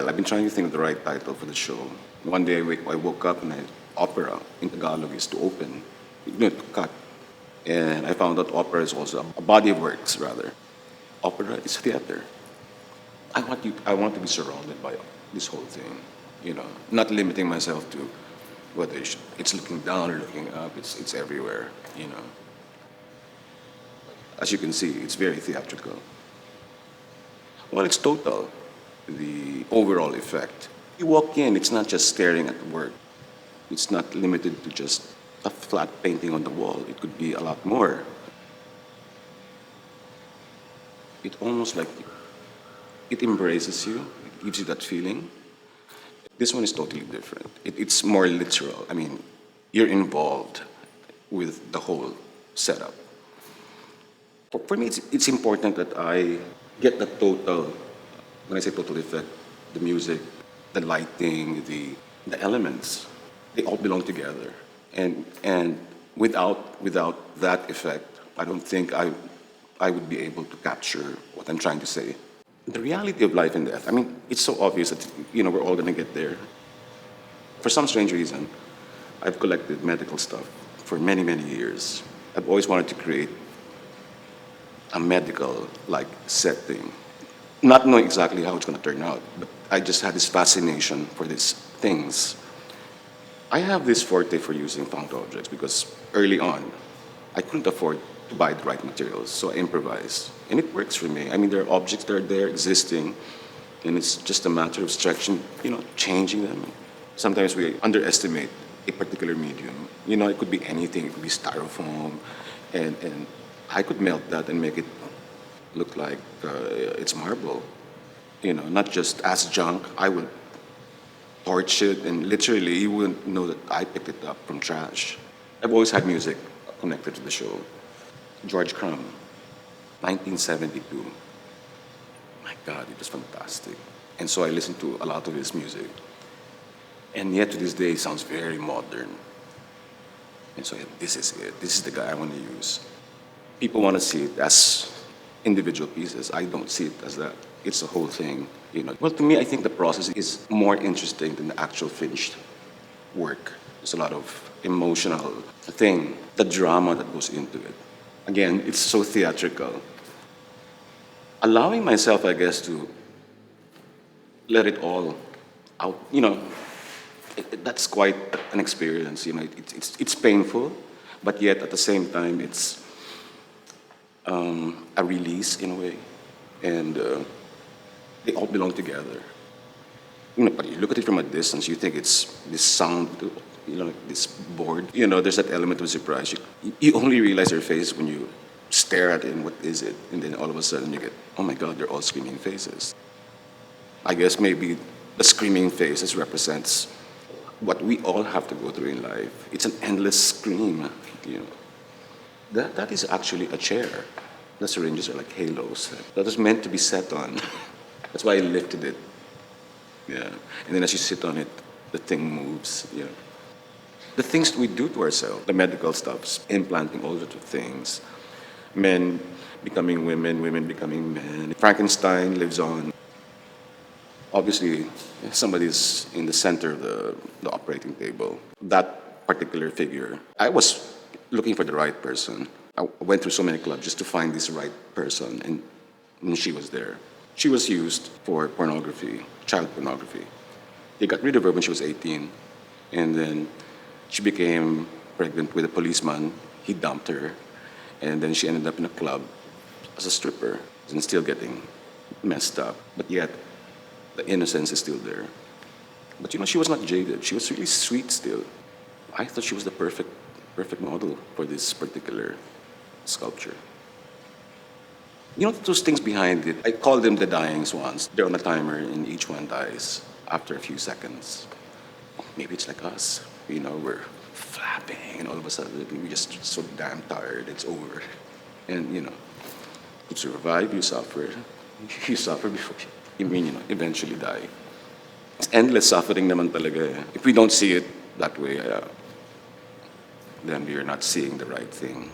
while. I've been trying to think of the right title for the show. One day I woke up and opera in Tagalog is to open, to cut. And I found that opera is also a body of works, rather. Opera is theater. I want to be surrounded by this whole thing, not limiting myself to whether it's looking down or looking up. It's everywhere, As you can see, it's very theatrical. Well, it's total, the overall effect. You walk in, it's not just staring at the work. It's not limited to just a flat painting on the wall. It could be a lot more. It almost like it embraces you. It gives you that feeling. This one is totally different. It's more literal. I mean, you're involved with the whole setup. For me, it's important that I get the total, when I say total effect, the music, the lighting, the elements, they all belong together. And without that effect, I don't think I would be able to capture what I'm trying to say. The reality of life and death, I mean, it's so obvious that, we're all gonna get there. For some strange reason, I've collected medical stuff for many, many years. I've always wanted to create a medical-like setting, not knowing exactly how it's gonna turn out, but I just had this fascination for these things. I have this forte for using found objects because early on, I couldn't afford to buy the right materials, so I improvised. And it works for me. I mean, there are objects that are there existing, and it's just a matter of stretching, changing them. Sometimes we underestimate a particular medium. It could be anything. It could be styrofoam, and I could melt that and make it look like it's marble. Not just as junk. I would torch it, and literally you wouldn't know that I picked it up from trash. I've always had music connected to the show. George Crumb, 1972. My God, it was fantastic. And so I listened to a lot of his music. And yet to this day, it sounds very modern. And so this is it. This is the guy I want to use. People want to see it as individual pieces. I don't see it as that. It's a whole thing, Well, to me, I think the process is more interesting than the actual finished work. There's a lot of emotional thing, the drama that goes into it. Again, it's so theatrical. Allowing myself, I guess, to let it all out, that's quite an experience. It's painful, but yet at the same time, it's a release in a way, and they all belong together. But you look at it from a distance, you think it's this sound, like this board. There's that element of surprise. You only realize their face when you stare at it and what is it? And then all of a sudden you get, oh my God, they're all screaming faces. I guess maybe the screaming faces represents what we all have to go through in life. It's an endless scream, That is actually a chair. The syringes are like halos. That was meant to be set on. That's why I lifted it. Yeah. And then as you sit on it, the thing moves, The things we do to ourselves, the medical stuff, implanting all sorts of things. Men becoming women, women becoming men. Frankenstein lives on. Obviously, somebody's in the center of the operating table. That particular figure, I was looking for the right person. I went through so many clubs just to find this right person, and she was there. She was used for pornography, child pornography. They got rid of her when she was 18, and then she became pregnant with a policeman. He dumped her, and then she ended up in a club as a stripper and still getting messed up. But yet, the innocence is still there. But she was not jaded. She was really sweet still. I thought she was the perfect model for this particular sculpture. Those things behind it, I call them the dying swans. They're on a timer, and each one dies after a few seconds. Maybe it's like us. We're flapping, and all of a sudden, we're just so damn tired, it's over. And, you survive, you suffer. You suffer before eventually die. It's endless suffering naman talaga. If we don't see it that way, then we are not seeing the right thing.